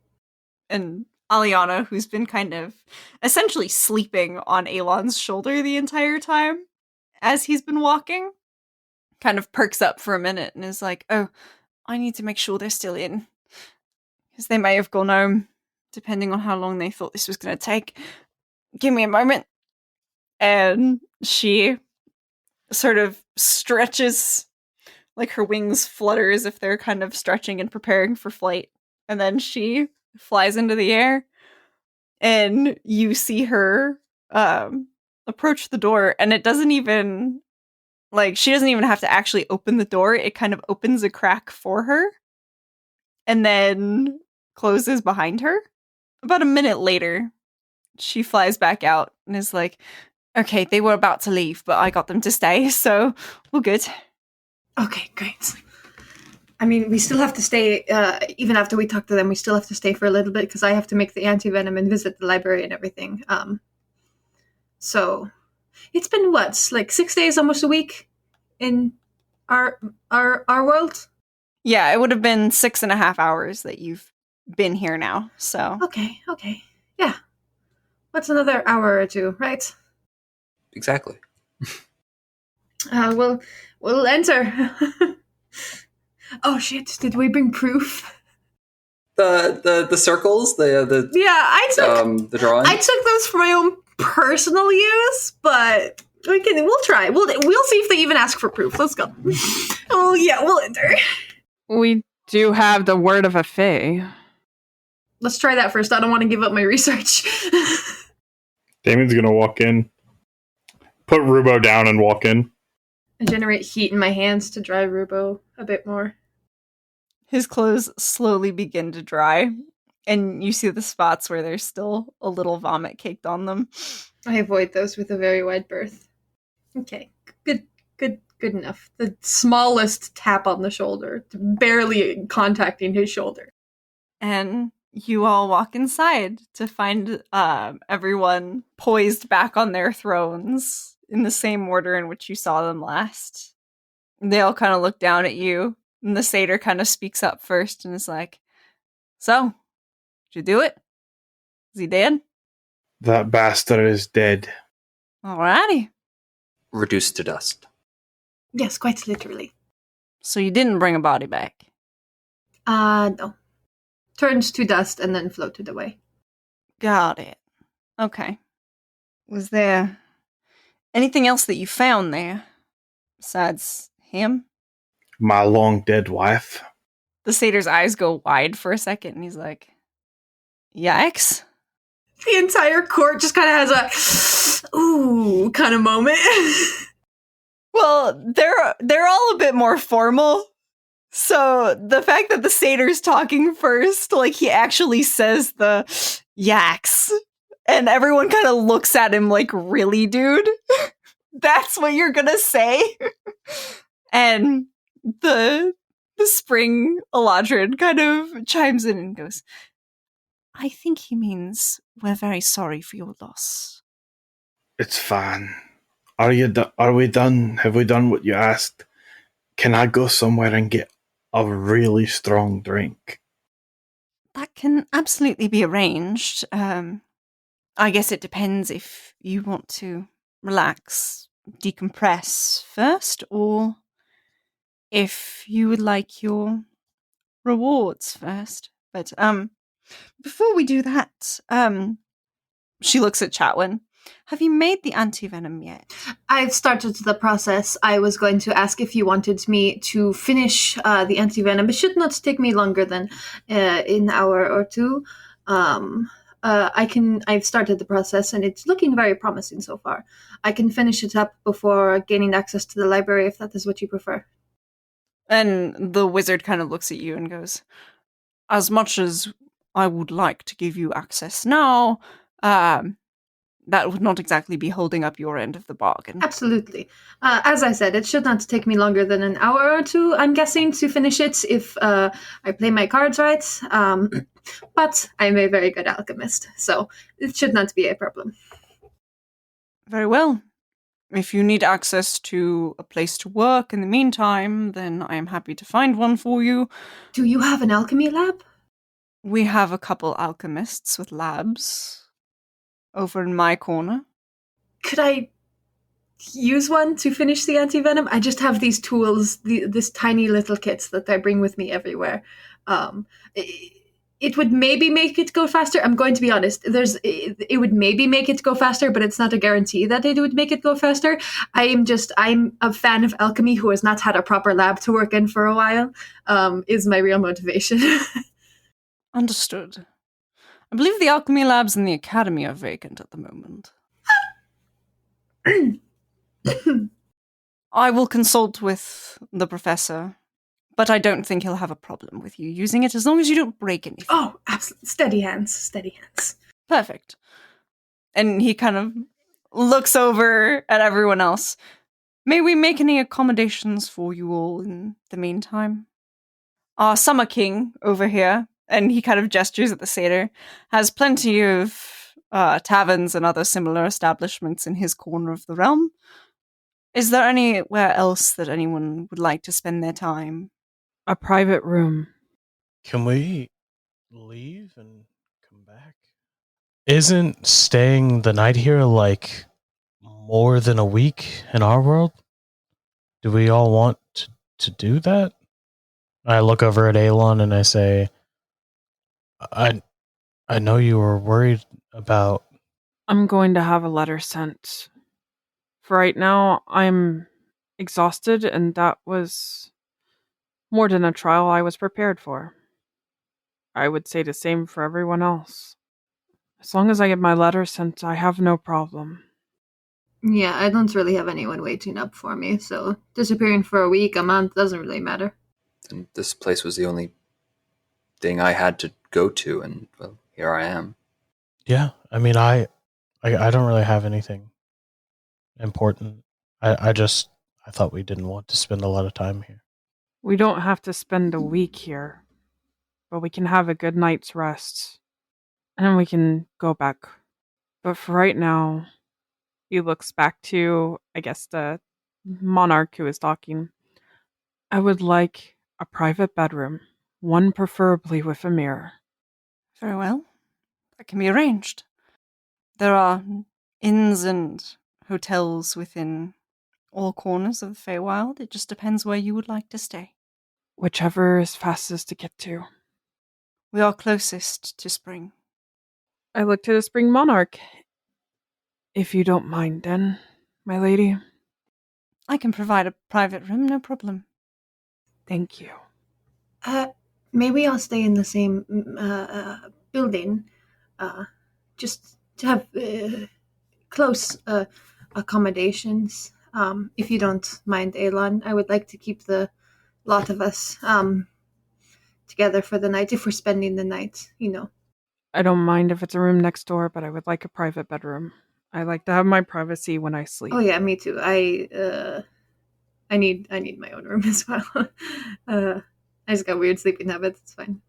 And Aliana, who's been kind of essentially sleeping on Elon's shoulder the entire time as he's been walking, kind of perks up for a minute and is like, oh, I need to make sure they're still in. Because they may have gone home, depending on how long they thought this was going to take. Give me a moment. And she sort of stretches, like her wings flutter as if they're kind of stretching and preparing for flight. And then she flies into the air, and you see her approach the door, and it doesn't even, like, she doesn't even have to actually open the door. It kind of opens a crack for her, and then closes behind her. About a minute later, she flies back out and is like, okay, they were about to leave, but I got them to stay, so we're good. Okay, great. I mean, we still have to stay, even after we talk to them, we still have to stay for a little bit because I have to make the anti-venom and visit the library and everything. So it's been what, like 6 days, almost a week in our world? Yeah, it would have been 6.5 hours that you've been here now, so. Okay. Yeah. What's another hour or two, right? Exactly. We'll enter. Oh shit, did we bring proof? The circles, the Yeah, I the drawing. took those for my own personal use, but we'll try. We'll see if they even ask for proof. Let's go. Oh yeah, we'll enter. We do have the word of a fae. Let's try that first. I don't want to give up my research. Damien's gonna walk in, put Rubo down, and walk in. I generate heat in my hands to dry Rubo a bit more. His clothes slowly begin to dry, and you see the spots where there's still a little vomit caked on them. I avoid those with a very wide berth. Okay, good enough. The smallest tap on the shoulder, barely contacting his shoulder. And you all walk inside to find everyone poised back on their thrones in the same order in which you saw them last. They all kind of look down at you, and the satyr kind of speaks up first and is like, so, did you do it? Is he dead? That bastard is dead. Alrighty. Reduced to dust. Yes, quite literally. So you didn't bring a body back? No. Turns to dust and then floated away. Got it. Okay. Was there anything else that you found there besides him? My long dead wife. The satyr's eyes go wide for a second, and he's like, yikes. The entire court just kind of has a ooh kind of moment. Well, they're all a bit more formal. So the fact that the satyr's talking first, like he actually says the yaks, and everyone kind of looks at him like, really, dude? That's what you're gonna say? And the spring Eladrin kind of chimes in and goes, I think he means we're very sorry for your loss. It's fine. Are we done? Have we done what you asked? Can I go somewhere and get a really strong drink? That can absolutely be arranged. I guess it depends if you want to relax, decompress first, or if you would like your rewards first. But before we do that, she looks at Chatwin. Have you made the anti-venom yet? I've started the process. I was going to ask if you wanted me to finish the anti-venom. It should not take me longer than an hour or two. I've started the process, and it's looking very promising so far. I can finish it up before gaining access to the library, if that is what you prefer. And the wizard kind of looks at you and goes, as much as I would like to give you access now, that would not exactly be holding up your end of the bargain. Absolutely. As I said, it should not take me longer than an hour or two, I'm guessing, to finish it if I play my cards right. But I'm a very good alchemist, so it should not be a problem. Very well. If you need access to a place to work in the meantime, then I am happy to find one for you. Do you have an alchemy lab? We have a couple alchemists with labs over in my corner. Could I use one to finish the anti-venom? I just have these tools, this tiny little kits that I bring with me everywhere. It would maybe make it go faster. I'm going to be honest. It would maybe make it go faster, but it's not a guarantee that it would make it go faster. I'm a fan of alchemy who has not had a proper lab to work in for a while. Is my real motivation. Understood. I believe the alchemy labs in the academy are vacant at the moment. I will consult with the professor, but I don't think he'll have a problem with you using it as long as you don't break anything. Oh, absolutely. Steady hands, steady hands. Perfect. And he kind of looks over at everyone else. May we make any accommodations for you all in the meantime? Our Summer King over here, and he kind of gestures at the satyr, has plenty of taverns and other similar establishments in his corner of the realm. Is there anywhere else that anyone would like to spend their time? A private room. Can we leave and come back? Isn't staying the night here like more than a week in our world? Do we all want to do that? I look over at Alon and I say, I know you were worried about... I'm going to have a letter sent. For right now, I'm exhausted, and that was more than a trial I was prepared for. I would say the same for everyone else. As long as I get my letter sent, I have no problem. Yeah, I don't really have anyone waiting up for me, so disappearing for a week, a month, doesn't really matter. And this place was the only thing I had to go to, and, well, here I am. Yeah, I mean, I don't really have anything important. I thought we didn't want to spend a lot of time here. We don't have to spend a week here, but we can have a good night's rest, and then we can go back. But for right now, he looks back to, I guess, the monarch who is talking. I would like a private bedroom, one preferably with a mirror. Very well. That can be arranged. There are inns and hotels within all corners of the Feywild. It just depends where you would like to stay. Whichever is fastest to get to. We are closest to spring. I look to the spring monarch. If you don't mind, then, my lady. I can provide a private room, no problem. Thank you. May we all stay in the same building, just to have close accommodations. If you don't mind, Elon, I would like to keep the lot of us together for the night, if we're spending the night, you know. I don't mind if it's a room next door, but I would like a private bedroom. I like to have my privacy when I sleep. Oh yeah, me too. I need my own room as well. I just got weird sleeping habits. It's fine.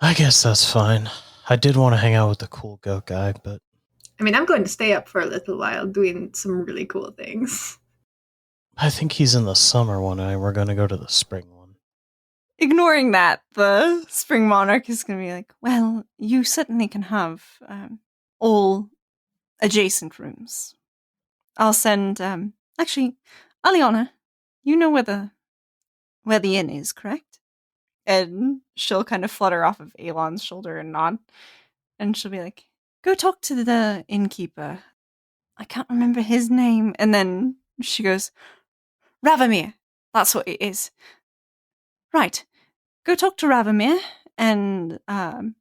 I guess that's fine. I did want to hang out with the cool goat guy, but... I mean, I'm going to stay up for a little while doing some really cool things. I think he's in the summer one, and we're going to go to the spring one. Ignoring that, the spring monarch is going to be like, well, you certainly can have all adjacent rooms. I'll send, actually, Aliana, you know where the inn is, correct? And she'll kind of flutter off of Alon's shoulder and nod. And she'll be like, go talk to the innkeeper. I can't remember his name. And then she goes, Ravamir. That's what it is. Right. Go talk to Ravamir and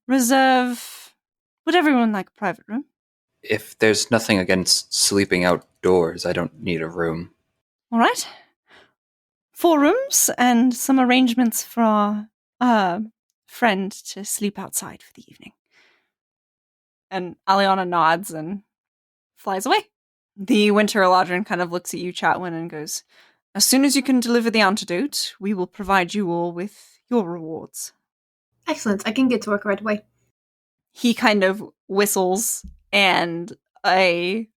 reserve, would everyone like a private room? If there's nothing against sleeping outdoors, I don't need a room. All right. 4 rooms and some arrangements for our friend to sleep outside for the evening. And Aliana nods and flies away. The Winter Eladrin kind of looks at you, Chatwin, and goes, as soon as you can deliver the antidote, we will provide you all with your rewards. Excellent. I can get to work right away. He kind of whistles, and a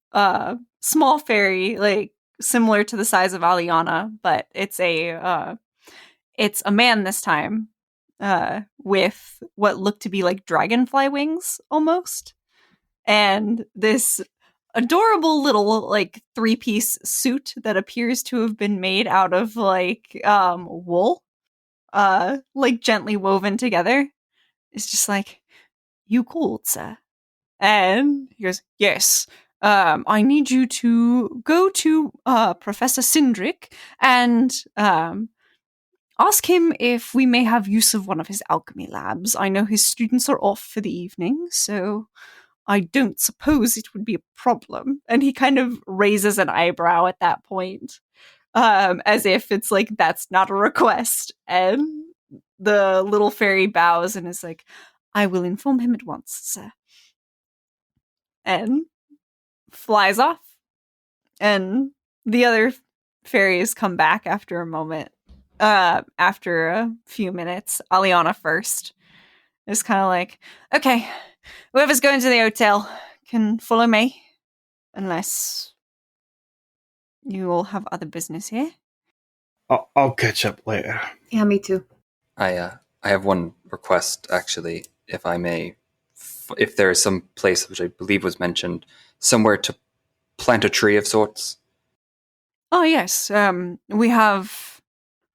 small fairy similar to the size of Aliana, but it's a man this time, with what look to be like dragonfly wings almost, and this adorable little like 3-piece suit that appears to have been made out of like wool, like gently woven together. It's just like, you called, sir? And he goes, yes. I need you to go to Professor Cindric and ask him if we may have use of one of his alchemy labs. I know his students are off for the evening, so I don't suppose it would be a problem. And he kind of raises an eyebrow at that point, as if it's like, that's not a request. And the little fairy bows and is like, I will inform him at once, sir. And flies off. And the other fairies come back after a moment. After a few minutes. Aliana first. It's kind of like, okay, whoever's going to the hotel can follow me. Unless you all have other business here. I'll catch up later. Yeah, me too. I have one request, actually, if I may. If there is some place, which I believe was mentioned, somewhere to plant a tree of sorts. Oh, yes. We have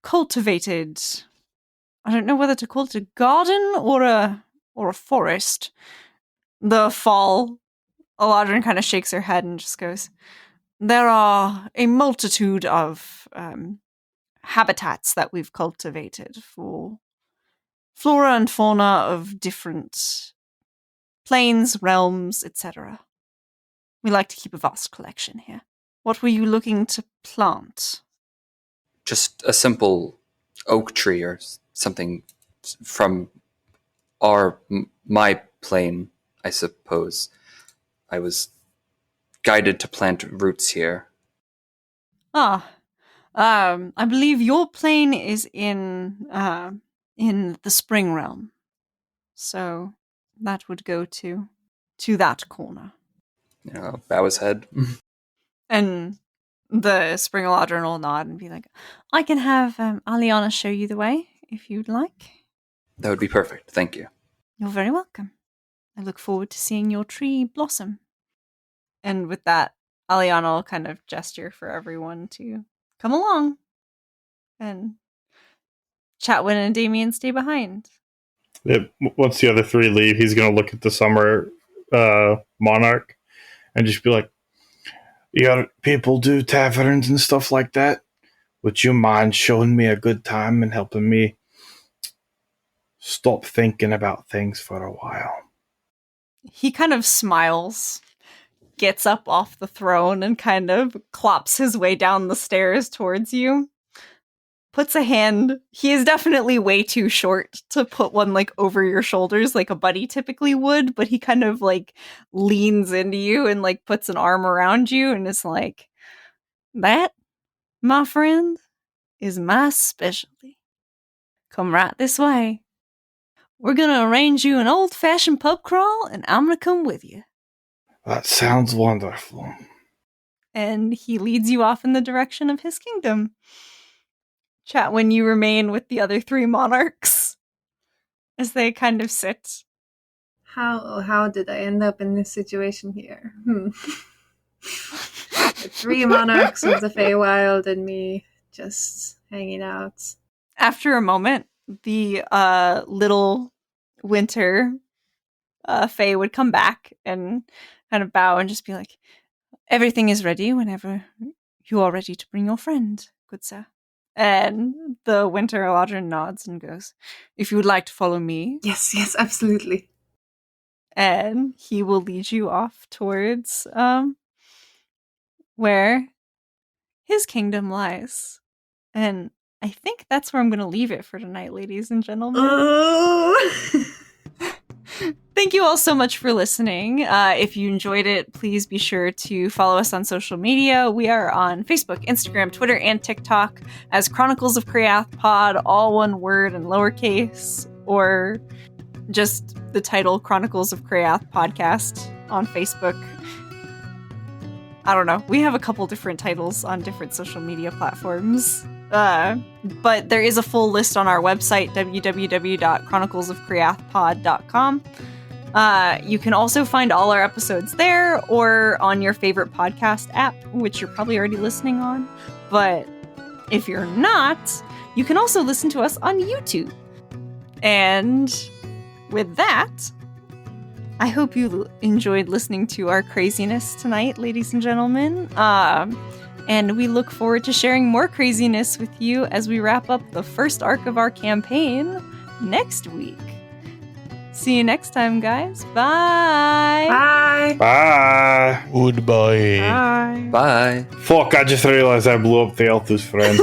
cultivated... I don't know whether to call it a garden or a forest. The fall, Eladrin kind of shakes her head and just goes, there are a multitude of habitats that we've cultivated for flora and fauna of different planes, realms, etc. We like to keep a vast collection here. What were you looking to plant? Just a simple oak tree or something from my plane, I suppose. I was guided to plant roots here. I believe your plane is in the spring realm. So that would go to that corner. Bow his head. And the spring Eladrin will nod and be like, I can have Aliana show you the way, if you'd like. That would be perfect, thank you. You're very welcome. I look forward to seeing your tree blossom. And with that, Aliana will kind of gesture for everyone to come along. And Chatwin and Damien stay behind. Once the other three leave, he's going to look at the summer monarch and just be like, you got people do taverns and stuff like that? Would you mind showing me a good time and helping me stop thinking about things for a while? He kind of smiles, gets up off the throne and kind of clops his way down the stairs towards you. Puts a hand. He is definitely way too short to put one like over your shoulders like a buddy typically would, but he kind of like leans into you and like puts an arm around you and is like, that, my friend, is my specialty. Come right this way. We're gonna arrange you an old-fashioned pub crawl and I'm gonna come with you. That sounds wonderful. And he leads you off in the direction of his kingdom. Chatwin, you remain with the other three monarchs as they kind of sit. How did I end up in this situation here? The three monarchs of the Feywild and me just hanging out. After a moment, the little winter Fae would come back and kind of bow and just be like, everything is ready whenever you are ready to bring your friend, good sir. And the winter Eladrin nods and goes, if you would like to follow me. Yes, absolutely. And he will lead you off towards where his kingdom lies. And I think that's where I'm going to leave it for tonight, ladies and gentlemen. Thank you all so much for listening. If you enjoyed it, please be sure to follow us on social media. We are on Facebook, Instagram, Twitter, and TikTok as Chronicles of Kreath Pod, all one word and lowercase, or just the title Chronicles of Kreath Podcast on Facebook. I don't know. We have a couple different titles on different social media platforms. But there is a full list on our website, www.chroniclesofcreathpod.com. You can also find all our episodes there or on your favorite podcast app, which you're probably already listening on. But if you're not, you can also listen to us on YouTube. And with that, I hope you enjoyed listening to our craziness tonight, ladies and gentlemen. And we look forward to sharing more craziness with you as we wrap up the first arc of our campaign next week. See you next time, guys. Bye. Bye. Bye. Goodbye. Bye. Bye. Fuck, I just realized I blew up Thaelthu's friend.